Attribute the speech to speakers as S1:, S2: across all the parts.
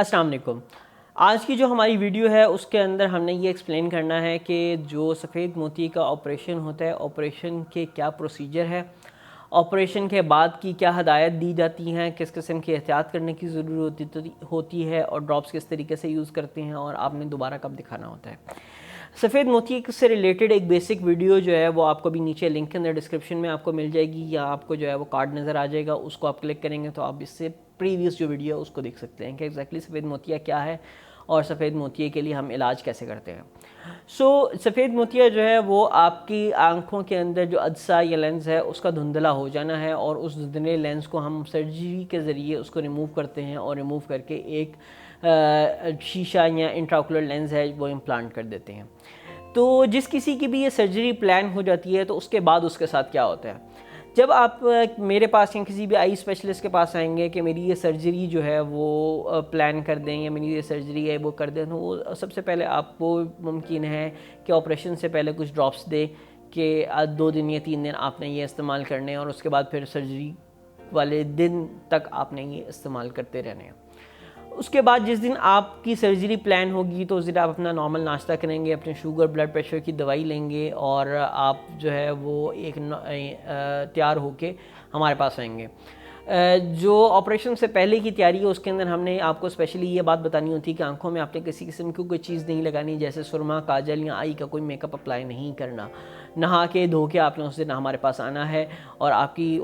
S1: السلام علیکم۔ آج کی جو ہماری ویڈیو ہے اس کے اندر ہم نے یہ ایکسپلین کرنا ہے کہ جو سفید موتی کا آپریشن ہوتا ہے، آپریشن کے کیا پروسیجر ہے، آپریشن کے بعد کی کیا ہدایت دی جاتی ہیں، کس قسم کی احتیاط کرنے کی ضرورت ہوتی ہے، اور ڈراپس کس طریقے سے یوز کرتے ہیں، اور آپ نے دوبارہ کب دکھانا ہوتا ہے۔ سفید موتی سے ریلیٹڈ ایک بیسک ویڈیو جو ہے وہ آپ کو بھی نیچے لنک کے اندر ڈسکرپشن میں آپ کو مل جائے گی، یا آپ کو جو ہے وہ کارڈ نظر آ جائے گا، اس کو آپ کلک کریں گے تو آپ اس سے پریویس جو ویڈیو ہے اس کو دیکھ سکتے ہیں کہ ایگزیکٹلی سفید موتیا کیا ہے اور سفید موتیے کے لیے ہم علاج کیسے کرتے ہیں۔ سفید موتیا جو ہے وہ آپ کی آنکھوں کے اندر جو عدسہ یا لینز ہے اس کا دھندلا ہو جانا ہے، اور اس دھندلے لینز کو ہم سرجری کے ذریعے اس کو ریموو کرتے ہیں، اور ریموو کر کے ایک شیشہ یا انٹراکولر لینز ہے وہ امپلانٹ کر دیتے ہیں۔ تو جس کسی کی بھی یہ سرجری پلان ہو جاتی ہے تو اس کے بعد اس کے ساتھ کیا ہوتا ہے؟ جب آپ میرے پاس یا کسی بھی آئی اسپیشلسٹ کے پاس آئیں گے کہ میری یہ سرجری جو ہے وہ پلان کر دیں یا میری یہ سرجری ہے وہ کر دیں، تو وہ سب سے پہلے آپ کو ممکن ہے کہ آپریشن سے پہلے کچھ ڈراپس دے کہ 2 دن یا 3 دن آپ نے یہ استعمال کرنے ہیں، اور اس کے بعد پھر سرجری والے دن تک آپ نے یہ استعمال کرتے رہنے ہیں۔ اس کے بعد جس دن آپ کی سرجری پلان ہوگی تو اس دن آپ اپنا نارمل ناشتہ کریں گے، اپنے شوگر بلڈ پریشر کی دوائی لیں گے، اور آپ جو ہے وہ ایک تیار ہو کے ہمارے پاس آئیں گے۔ جو آپریشن سے پہلے کی تیاری ہے اس کے اندر ہم نے آپ کو اسپیشلی یہ بات بتانی ہوتی ہے کہ آنکھوں میں آپ نے کسی قسم کی کوئی چیز نہیں لگانی، جیسے سرما، کاجل یا آئی کا کوئی میک اپ اپلائی نہیں کرنا۔ نہا کے دھو کے آپ نے اس دن ہمارے پاس آنا ہے، اور آپ کی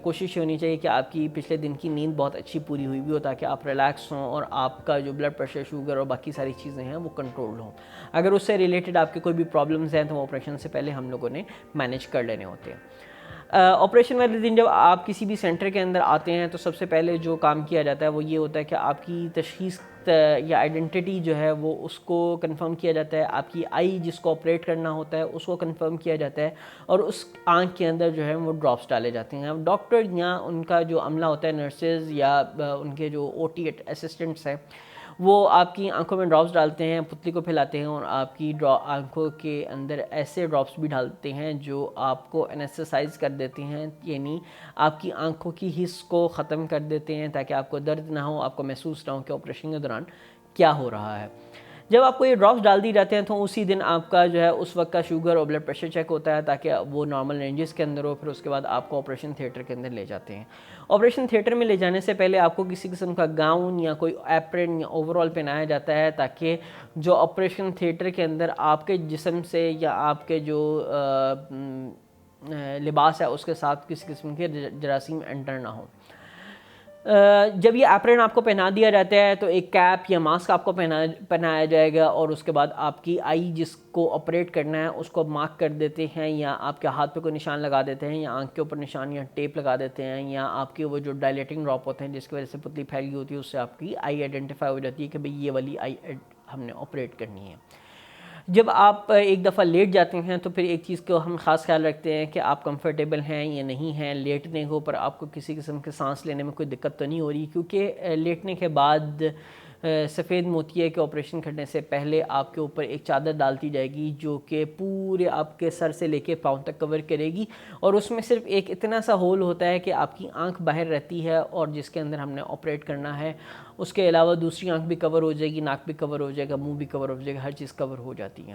S1: کوشش ہونی چاہیے کہ آپ کی پچھلے دن کی نیند بہت اچھی پوری ہوئی بھی ہو، تاکہ آپ ریلیکس ہوں اور آپ کا جو بلڈ پریشر، شوگر اور باقی ساری چیزیں ہیں وہ کنٹرول ہوں۔ اگر اس سے ریلیٹڈ آپ کے کوئی بھی پرابلمز ہیں تو وہ آپریشن سے پہلے ہم لوگوں نے مینیج کر لینے ہوتے ہیں۔ آپریشن والے دن جب آپ کسی بھی سینٹر کے اندر آتے ہیں تو سب سے پہلے جو کام کیا جاتا ہے وہ یہ ہوتا ہے کہ آپ کی تشخیص یا آئیڈینٹی جو ہے وہ اس کو کنفرم کیا جاتا ہے، آپ کی آئی جس کو آپریٹ کرنا ہوتا ہے اس کو کنفرم کیا جاتا ہے، اور اس آنکھ کے اندر جو ہے وہ ڈراپس ڈالے جاتے ہیں۔ ڈاکٹر یا ان کا جو عملہ ہوتا ہے، نرسز یا ان کے جو او ٹی اسسٹنٹس ہیں، وہ آپ کی آنکھوں میں ڈراپس ڈالتے ہیں، پتلی کو پھیلاتے ہیں، اور آپ کی آنکھوں کے اندر ایسے ڈراپس بھی ڈالتے ہیں جو آپ کو انیستھیسائز کر دیتے ہیں، یعنی آپ کی آنکھوں کی حس کو ختم کر دیتے ہیں تاکہ آپ کو درد نہ ہو، آپ کو محسوس نہ ہو کہ آپریشن کے دوران کیا ہو رہا ہے۔ جب آپ کو یہ ڈراپس ڈال دی جاتے ہیں تو اسی دن آپ کا جو ہے اس وقت کا شوگر اور بلڈ پریشر چیک ہوتا ہے تاکہ وہ نارمل رینجز کے اندر ہو، پھر اس کے بعد آپ کو آپریشن تھیٹر کے اندر لے جاتے ہیں۔ آپریشن تھیٹر میں لے جانے سے پہلے آپ کو کسی قسم کا گاؤن یا کوئی ایپرن یا اوور آل پہنایا جاتا ہے، تاکہ جو آپریشن تھیٹر کے اندر آپ کے جسم سے یا آپ کے جو لباس ہے اس کے ساتھ کسی قسم کے جراثیم انٹر نہ ہوں۔ جب یہ ایپرن آپ کو پہنا دیا جاتا ہے تو ایک کیپ یا ماسک آپ کو پہنایا جائے گا، اور اس کے بعد آپ کی آئی جس کو آپریٹ کرنا ہے اس کو مارک کر دیتے ہیں، یا آپ کے ہاتھ پہ کوئی نشان لگا دیتے ہیں، یا آنکھ کے اوپر نشان یا ٹیپ لگا دیتے ہیں، یا آپ کے وہ جو ڈائلیٹنگ ڈراپ ہوتے ہیں جس کی وجہ سے پتلی پھیل گئی ہوتی ہے، اس سے آپ کی آئی آئیڈینٹیفائی ہو جاتی ہے کہ بھئی یہ والی آئی ہم نے آپریٹ کرنی ہے۔ جب آپ ایک دفعہ لیٹ جاتے ہیں تو پھر ایک چیز کو ہم خاص خیال رکھتے ہیں کہ آپ کمفرٹیبل ہیں یا نہیں ہیں۔ لیٹنے کے اوپر آپ کو کسی قسم کے سانس لینے میں کوئی دقت تو نہیں ہو رہی، کیونکہ لیٹنے کے بعد سفید موتیے کے آپریشن کرنے سے پہلے آپ کے اوپر ایک چادر ڈالتی جائے گی جو کہ پورے آپ کے سر سے لے کے پاؤں تک کور کرے گی، اور اس میں صرف ایک اتنا سا ہول ہوتا ہے کہ آپ کی آنکھ باہر رہتی ہے اور جس کے اندر ہم نے آپریٹ کرنا ہے۔ اس کے علاوہ دوسری آنکھ بھی کور ہو جائے گی، ناک بھی کور ہو جائے گا، منہ بھی کور ہو جائے گا، ہر چیز کور ہو جاتی ہے۔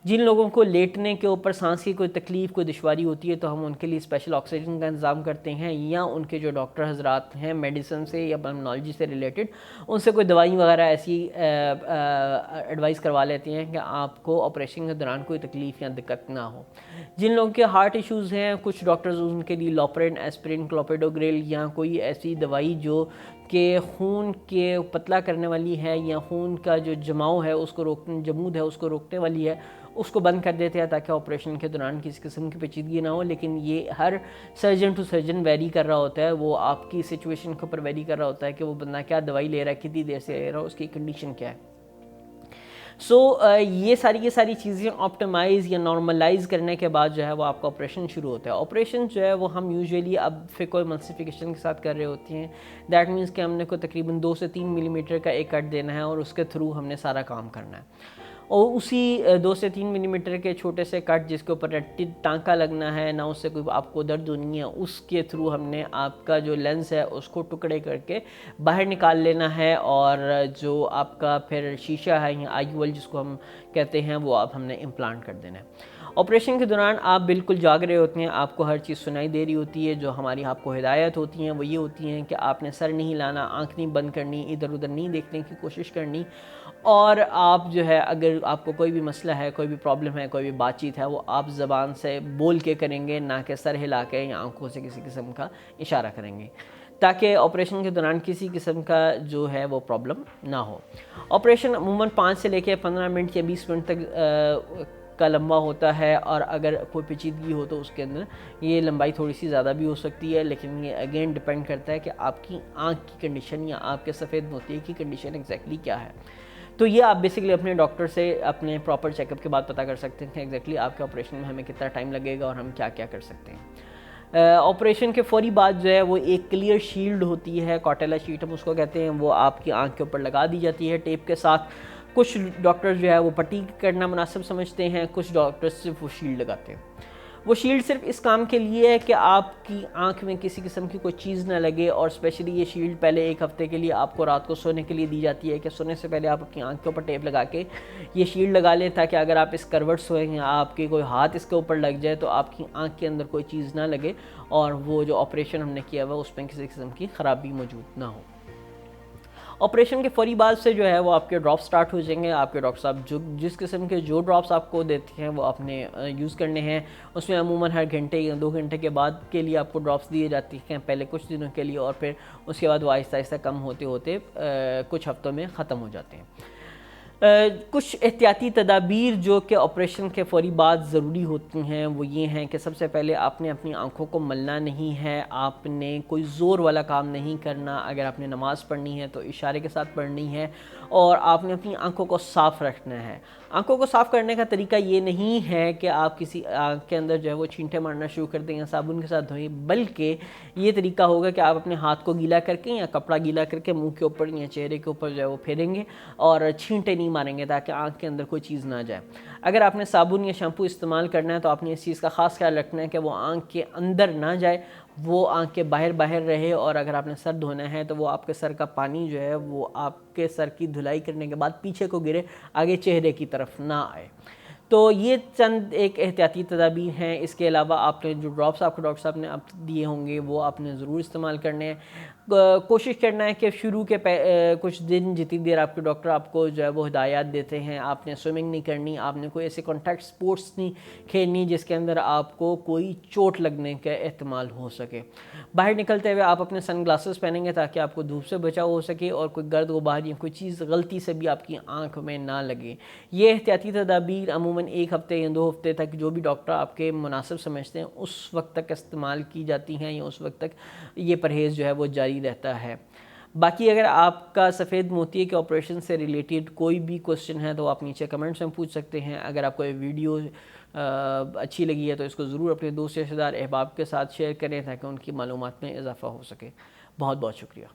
S1: جن لوگوں کو لیٹنے کے اوپر سانس کی کوئی تکلیف، کوئی دشواری ہوتی ہے تو ہم ان کے لیے اسپیشل آکسیجن کا انتظام کرتے ہیں، یا ان کے جو ڈاکٹر حضرات ہیں میڈیسن سے یا پلمنالوجی سے ریلیٹڈ ان سے کوئی دوائی وغیرہ ایسی ایڈوائز کروا لیتے ہیں کہ آپ کو آپریشن کے دوران کوئی تکلیف یا دقت نہ ہو۔ جن لوگوں کے ہارٹ ایشوز ہیں، کچھ ڈاکٹرز ان کے لیے لوپرین، ایسپرین، کلوپیڈوگریل یا کوئی ایسی دوائی جو کہ خون کے پتلا کرنے والی ہے یا خون کا جو جماؤ ہے اس کو جمود ہے اس کو روکنے والی ہے، اس کو بند کر دیتے ہیں تاکہ آپریشن کے دوران کسی قسم کی پیچیدگی نہ ہو۔ لیکن یہ ہر سرجن ٹو سرجن ویری کر رہا ہوتا ہے، وہ آپ کی سچویشن کے اوپر ویری کر رہا ہوتا ہے کہ وہ بندہ کیا دوائی لے رہا ہے، کتنی دیر سے لے رہا ہے، اس کی کنڈیشن کیا ہے۔ یہ ساری چیزیں آپٹیمائز یا نارملائز کرنے کے بعد جو ہے وہ آپ کا آپریشن شروع ہوتا ہے۔ آپریشن جو ہے وہ ہم یوزیلی اب فیکو ایملسیفیکیشن کے ساتھ کر رہے ہوتے ہیں۔ دیٹ مینس کہ ہم نے کو تقریباً 2 سے 3 ملی میٹر کا ایک کٹ دینا ہے اور اس کے تھرو ہم نے سارا کام کرنا ہے۔ اور اسی 2 سے 3 ملی میٹر کے چھوٹے سے کٹ جس کے اوپر ٹانکا لگنا ہے، نہ اس سے کوئی آپ کو درد ہونی ہے، اس کے تھرو ہم نے آپ کا جو لینس ہے اس کو ٹکڑے کر کے باہر نکال لینا ہے، اور جو آپ کا پھر شیشہ ہے یا آئی ول جس کو ہم کہتے ہیں وہ اب ہم نے امپلانٹ کر دینا ہے۔ آپریشن کے دوران آپ بالکل جاگ رہے ہوتے ہیں، آپ کو ہر چیز سنائی دے رہی ہوتی ہے، جو ہماری آپ کو ہدایت ہوتی ہیں وہ یہ ہوتی ہیں کہ آپ نے سر نہیں ہلانا، آنکھ نہیں بند کرنی، ادھر ادھر نہیں دیکھنے کی کوشش کرنی، اور آپ جو ہے اگر آپ کو کوئی بھی مسئلہ ہے، کوئی بھی پرابلم ہے، کوئی بھی بات چیت ہے، وہ آپ زبان سے بول کے کریں گے، نہ کہ سر ہلا کے یا آنکھوں سے کسی قسم کا اشارہ کریں گے، تاکہ آپریشن کے دوران کسی قسم کا جو ہے وہ پرابلم نہ ہو۔ آپریشن عموماً 5 سے لے کے 15 منٹ یا 20 منٹ تک کا لمبا ہوتا ہے، اور اگر کوئی پیچیدگی ہو تو اس کے اندر یہ لمبائی تھوڑی سی زیادہ بھی ہو سکتی ہے، لیکن یہ اگین ڈیپینڈ کرتا ہے کہ آپ کی آنکھ کی کنڈیشن یا آپ کے سفید موتی کی کنڈیشن ایگزیکٹلی کیا ہے۔ تو یہ آپ بیسکلی اپنے ڈاکٹر سے اپنے پراپر چیک اپ کے بعد پتہ کر سکتے ہیں کہ ایگزیکٹلی آپ کے آپریشن میں ہمیں کتنا ٹائم لگے گا اور ہم کیا کیا کر سکتے ہیں۔ آپریشن کے فوری بعد جو ہے وہ ایک کلیئر شیلڈ ہوتی ہے، کاٹیلا شیٹ ہم اس کو کہتے ہیں، وہ آپ کی آنکھ کے اوپر لگا دی جاتی ہے ٹیپ کے ساتھ۔ کچھ ڈاکٹر جو ہے وہ پٹی کرنا مناسب سمجھتے ہیں، کچھ ڈاکٹر صرف وہ شیلڈ لگاتے ہیں۔ وہ شیلڈ صرف اس کام کے لیے ہے کہ آپ کی آنکھ میں کسی قسم کی کوئی چیز نہ لگے، اور اسپیشلی یہ شیلڈ پہلے 1 ہفتے کے لیے آپ کو رات کو سونے کے لیے دی جاتی ہے کہ سونے سے پہلے آپ اپنی آنکھ کے اوپر ٹیپ لگا کے یہ شیلڈ لگا لیں، تاکہ اگر آپ اس کروٹ سوئیں یا آپ کے کوئی ہاتھ اس کے اوپر لگ جائے تو آپ کی آنکھ کے اندر کوئی چیز نہ لگے، اور وہ جو آپریشن ہم نے کیا ہوا اس میں کسی قسم کی خرابی موجود نہ ہو۔ آپریشن کے فوری بعد سے جو ہے وہ آپ کے ڈراپس سٹارٹ ہو جائیں گے۔ آپ کے ڈاکٹر صاحب جس قسم کے جو ڈراپس آپ کو دیتے ہیں وہ آپ نے یوز کرنے ہیں۔ اس میں عموماً ہر گھنٹے یا 2 گھنٹے کے بعد کے لیے آپ کو ڈراپس دیے جاتی ہیں، پہلے کچھ دنوں کے لیے، اور پھر اس کے بعد وہ آہستہ آہستہ کم ہوتے ہوتے کچھ ہفتوں میں ختم ہو جاتے ہیں۔ کچھ احتیاطی تدابیر جو کہ آپریشن کے فوری بعد ضروری ہوتی ہیں وہ یہ ہیں کہ سب سے پہلے آپ نے اپنی آنکھوں کو ملنا نہیں ہے، آپ نے کوئی زور والا کام نہیں کرنا، اگر آپ نے نماز پڑھنی ہے تو اشارے کے ساتھ پڑھنی ہے، اور آپ نے اپنی آنکھوں کو صاف رکھنا ہے۔ آنکھوں کو صاف کرنے کا طریقہ یہ نہیں ہے کہ آپ کسی آنکھ کے اندر جو ہے وہ چھینٹے مارنا شروع کر دیں یا صابن کے ساتھ دھوئیں، بلکہ یہ طریقہ ہوگا کہ آپ اپنے ہاتھ کو گیلا کر کے یا کپڑا گیلا کر کے منہ کے اوپر یا چہرے کے اوپر جو ہے وہ پھیریں گے، اور چھینٹے نہیں ماریں گے تاکہ آنکھ کے اندر کوئی چیز نہ جائے۔ اگر آپ نے صابن یا شیمپو استعمال کرنا ہے تو آپ نے اس چیز کا خاص خیال رکھنا ہے کہ وہ آنکھ کے اندر نہ جائے، وہ آنکھ کے باہر رہے، اور اگر آپ نے سر دھونا ہے تو وہ آپ کے سر کا پانی جو ہے وہ آپ کے سر کی دھلائی کرنے کے بعد پیچھے کو گرے، آگے چہرے کی طرف نہ آئے۔ تو یہ چند ایک احتیاطی تدابیر ہیں۔ اس کے علاوہ آپ نے جو ڈراپس آپ کو ڈاکٹر صاحب نے دیے ہوں گے وہ آپ نے ضرور استعمال کرنے ہیں۔ کوشش کرنا ہے کہ شروع کے کچھ دن جتنی دیر آپ کے ڈاکٹر آپ کو جو ہے وہ ہدایات دیتے ہیں، آپ نے سوئمنگ نہیں کرنی، آپ نے کوئی ایسے کانٹیکٹ سپورٹس نہیں کھیلنی جس کے اندر آپ کو کوئی چوٹ لگنے کا احتمال ہو سکے۔ باہر نکلتے ہوئے آپ اپنے سن گلاسز پہنیں گے تاکہ آپ کو دھوپ سے بچاؤ ہو سکے، اور کوئی گرد غبار یا کوئی چیز غلطی سے بھی آپ کی آنکھ میں نہ لگے۔ یہ احتیاطی تدابیر عموماً 1 ہفتے یا 2 ہفتے تک جو بھی ڈاکٹر آپ کے مناسب سمجھتے ہیں اس وقت تک استعمال کی جاتی ہیں، یا اس وقت تک یہ پرہیز جو ہے وہ جاری رہتا ہے۔ باقی اگر آپ کا سفید موتی کے آپریشن سے ریلیٹڈ کوئی بھی کوسچن ہے تو آپ نیچے کمنٹس میں پوچھ سکتے ہیں۔ اگر آپ کو یہ ویڈیو اچھی لگی ہے تو اس کو ضرور اپنے دوست رشتہ دار احباب کے ساتھ شیئر کریں تاکہ ان کی معلومات میں اضافہ ہو سکے۔ بہت بہت شکریہ۔